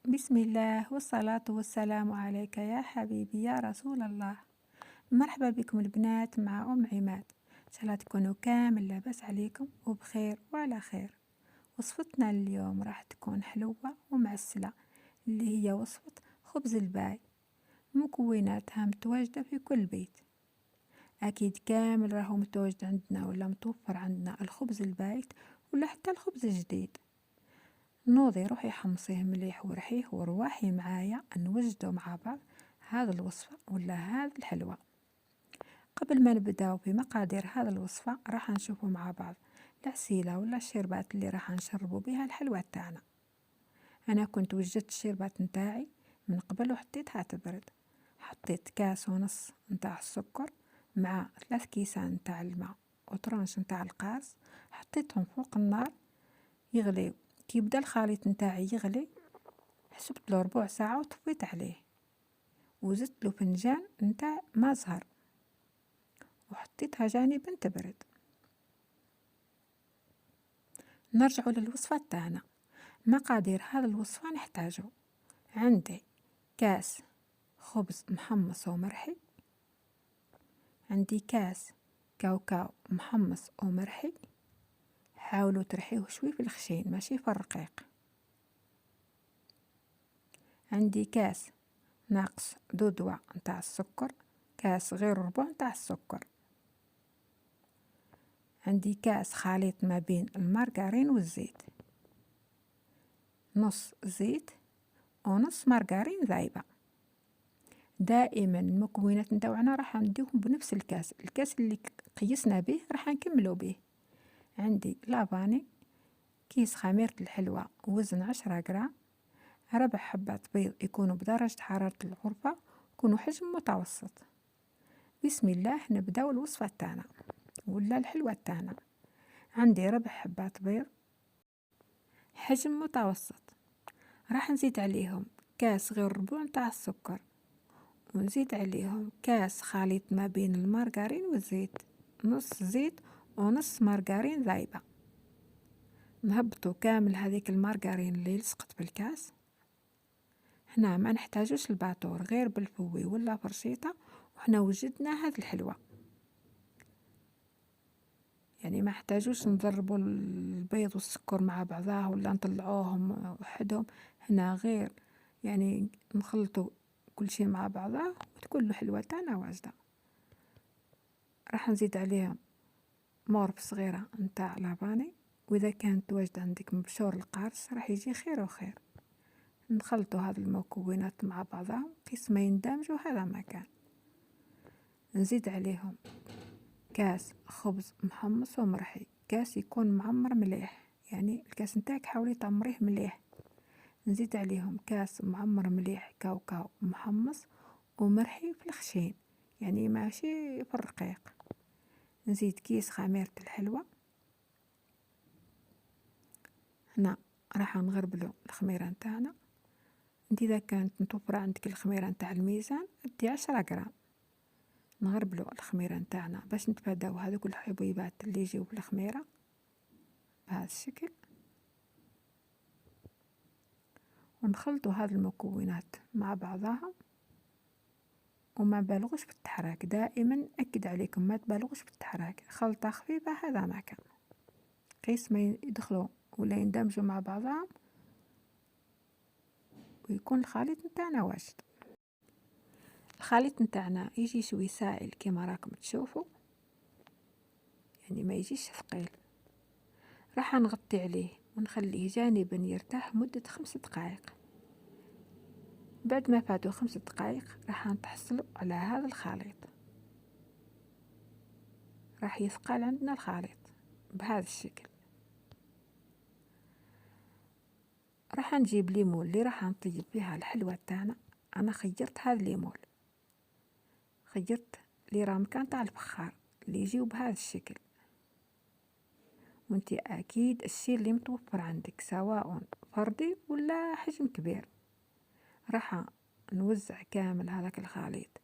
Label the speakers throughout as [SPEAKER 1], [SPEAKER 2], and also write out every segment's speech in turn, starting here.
[SPEAKER 1] بسم الله والصلاة والسلام عليك يا حبيبي يا رسول الله. مرحبا بكم البنات مع أم عماد. إن شاء الله تكونوا كامل لاباس عليكم وبخير وعلى خير. وصفتنا اليوم راح تكون حلوة ومعسلة، اللي هي وصفة خبز الباي. مكوناتها متواجدة في كل بيت، أكيد كامل راهو متواجد عندنا ولا متوفر عندنا الخبز البايت ولا حتى الخبز الجديد. نوضي روحي حمصيه مليح ورحيه ورواحي معايا نوجدو مع بعض هذا الوصفة ولا هذا الحلوى. قبل ما نبداو بمقادير هذا الوصفة راح نشوفو مع بعض العسيلة ولا الشربات اللي راح نشربو بها الحلوى تاعنا. انا كنت وجدت الشربات نتاعي من قبل وحطيتها تبرد. حطيت كاس ونص نتاع السكر مع 3 كيسان نتاع الماء وطرونش نتاع القاص، حطيتهم فوق النار يغليو. كي بدا الخليط نتاعي يغلي حسبت له ربع ساعة وطفيت عليه، وزدت له فنجان نتاع ما زهر وحطيتها جانبا تبرد. نرجع للوصفة تاعنا. مقادير هذا الوصفة نحتاجه: عندي كاس خبز محمص ومرحي، عندي كاس كاوكاو محمص ومرحي، حاولوا ترحيوه شوي في الخشين ماشي في الرقيق. عندي كاس ناقص دودوة نتاع السكر، كاس غير ربع نتاع السكر. عندي كاس خليط ما بين المارغرين والزيت، نص زيت ونص مارغرين ذايبة. دائما المكونات نتاوعنا راح نديوهم بنفس الكاس اللي قيسنا به راح نكملو به. عندي لافاني، كيس خميرة الحلوى وزن 10 غرام، 4 حبات بيض يكونوا بدرجة حرارة الغرفة، يكونوا حجم متوسط. بسم الله نبداو الوصفة تاعنا ولا الحلوى تاعنا. عندي 4 حبات بيض حجم متوسط، راح نزيد عليهم كاس غير ربع نتاع السكر، ونزيد عليهم كاس خليط ما بين المارغرين والزيت، نص زيت ونص مارغرين ذايبة. نهبطوا كامل هذيك المارغرين اللي لصقت بالكاس. هنا ما نحتاجوش الباتور، غير بالفوي ولا فرشيطة وحنا وجدنا هذه الحلوى. يعني ما احتاجوش نضربوا البيض والسكر مع بعضها ولا نطلعوهم وحدهم. هنا غير يعني نخلطوا كل شيء مع بعضها وتكون الحلوى تاعنا واجده. راح نزيد عليهم مورب صغيره نتاع لافاني، واذا كانت واجده عندك مبشور القارص راح يجي خير وخير. نخلطوا هذه المكونات مع بعضها قيس ما يندمجوا هذا مكان. نزيد عليهم كاس خبز محمص ومرحي، كاس يكون معمر مليح، يعني الكاس نتاعك حاولي تعمريه مليح. نزيد عليهم كاس معمر مليح كاوكاو محمص ومرحي في الخشين، يعني ماشي في الرقيق. نزيد كيس خميرة الحلوى. هنا راح نغربلو الخميرة نتاعنا. انت اذا كانت متوفرة عندك الخميرة نتاع الميزان ادي 10 غرام. نغربلو الخميرة نتاعنا باش نتفاداو هذوك الحبيبات اللي يجيو بالخميرة بهذا الشكل. ونخلطوا هذه المكونات مع بعضها وما بالغوش في التحراك. دائما أكد عليكم ما تبالغوش في التحراك، خلطة خفيفة هذا ما كان. قيس ما يدخلوا ولا يندمجوا مع بعضهم ويكون الخليط نتاعنا واجد. الخليط نتاعنا يجي شوي سائل كما راكم تشوفوا، يعني ما يجيش ثقيل. راح نغطي عليه ونخليه جانبا يرتاح مدة 5 دقائق. بعد ما فاتوا 5 دقائق راح نتحصلوا على هذا الخليط. راح يثقل عندنا الخليط بهذا الشكل. راح نجيب ليمون اللي راح نطيب بها الحلوى تاعنا. انا خيرت هذا الليمون، خيرت لي رامكان تاع الفخار اللي يجيو بهذا الشكل. وانتي اكيد الشيء اللي متوفر عندك سواء فردي ولا حجم كبير. راح نوزع كامل هذاك الخليط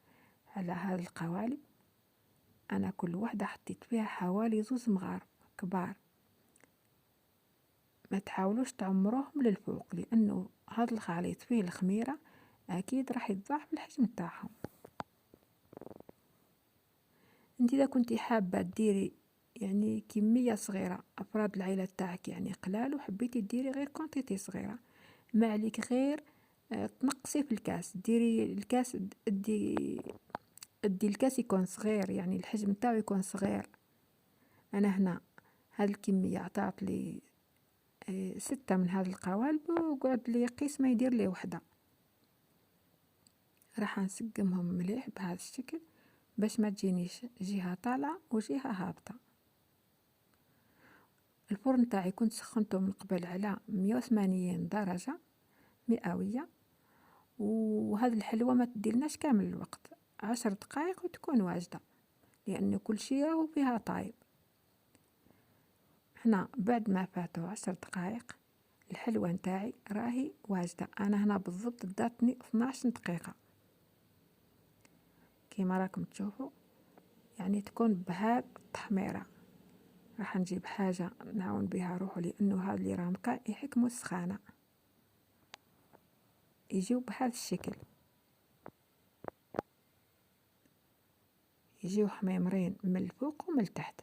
[SPEAKER 1] على هذه القوالب. انا كل وحده حطيت فيها حوالي 2 مغارف كبار ما تحاولوش تعمروهم للفوق، لانه هذا الخليط فيه الخميرة اكيد راح يتضاعف الحجم تاعهم. انت اذا كنتي حابة ديري يعني كمية صغيرة، افراد العائلة تاعك يعني قلال وحبيتي ديري غير كونتيتي صغيرة، ما عليك غير تنقصي في الكاس، ديري الكاس ادي الكاس يكون صغير، يعني الحجم تاعو يكون صغير. انا هنا هاد الكمية عطات لي 6 من هاد القوالب، وقعد لي قيس ما يدير لي وحدة. راح نسقمهم مليح بهذا الشكل باش ما تجينيش جهة طالعة وجهة هابطة. الفرن تاعي كنت سخنته من قبل على 180 درجة مئوية، وهذه الحلوة ما تديلناش كامل الوقت، 10 دقائق وتكون واجدة، لأن كل شيء راهو فيها طايب. هنا بعد ما فاتوا 10 دقائق الحلوة نتاعي راهي واجدة. أنا هنا بالضبط داتني 12 دقيقة كيما راكم تشوفوا، يعني تكون بهاد التحميرة. راح نجيب حاجة نعاون بها روحه، لأنه هاد اللي رامكا يحكموا السخانة، يجيو بهذا الشكل، يجيو حميمرين من الفوق ومن التحت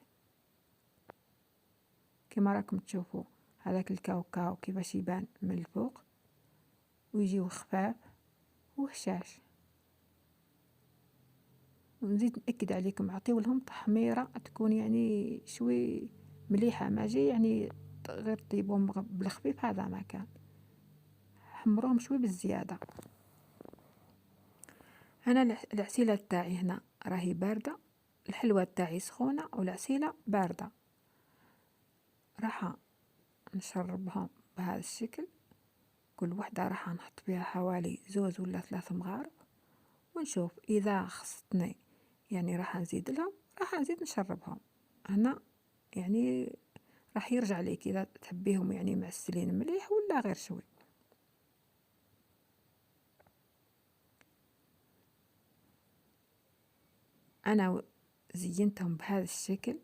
[SPEAKER 1] كما راكم تشوفوا. هذاك الكاوكاو كيفاش يبان من الفوق، ويجيو خفاف وهشاش. ونزيد نأكد عليكم عطيو لهم تحميرة تكون يعني شوي مليحة، ما جي يعني غير طيبهم بالخفيف، هذا ما كان، حمروهم شوي بالزيادة. انا العسيلة تاعي هنا راهي باردة، الحلوة تاعي سخونة والعسيلة باردة. راح نشربهم بهذا الشكل، كل وحدة راح نحط فيها حوالي 2 ولا 3 مغارف، ونشوف اذا خصتني يعني راح نزيد لهم، راح نزيد نشربهم. هنا يعني راح يرجع ليك اذا تحبيهم يعني معسلين مليح ولا غير شوي. انا زينتهم بهذا الشكل،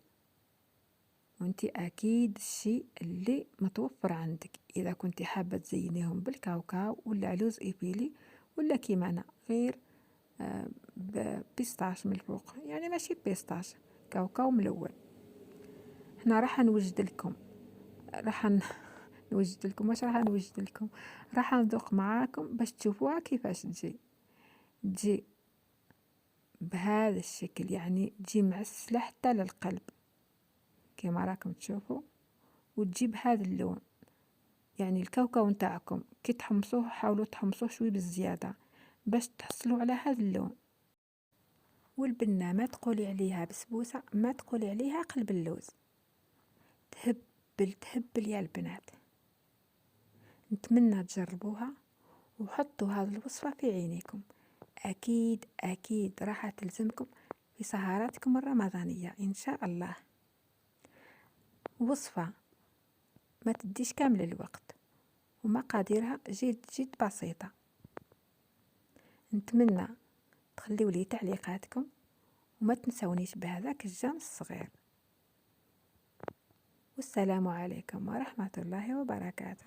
[SPEAKER 1] وانتي اكيد الشيء اللي متوفر عندك. اذا كنتي حابة تزينيهم بالكاوكاو ولا لوز ايبيلي ولا كيما انا غير بيستاش من الفوق، يعني ماشي بيستاش، كاوكاو ملون. هنا راح نوجد لكم نوجد لكم، واش راح نوجد لكم، راح نذوق معاكم باش تشوفوها كيفاش تجي بهذا الشكل، يعني تجي معسلة حتى للقلب كما راكم تشوفوا، وتجي بهذا اللون. يعني الكاوكاو نتاعكم كي تحمصوه حاولوا تحمصوه شوي بالزيادة باش تحصلوا على هذا اللون. والبنة ما تقولي عليها بسبوسة، ما تقولي عليها قلب اللوز، تهبل يا البنات. نتمنى تجربوها وحطوا هذه الوصفة في عينيكم، أكيد أكيد راح تلزمكم في سهراتكم الرمضانية إن شاء الله. وصفة ما تديش كامل الوقت، ومقاديرها جد جد بسيطة. نتمنى تخليوا لي تعليقاتكم، وما تنسونيش بهذاك الجام الصغير. والسلام عليكم ورحمة الله وبركاته.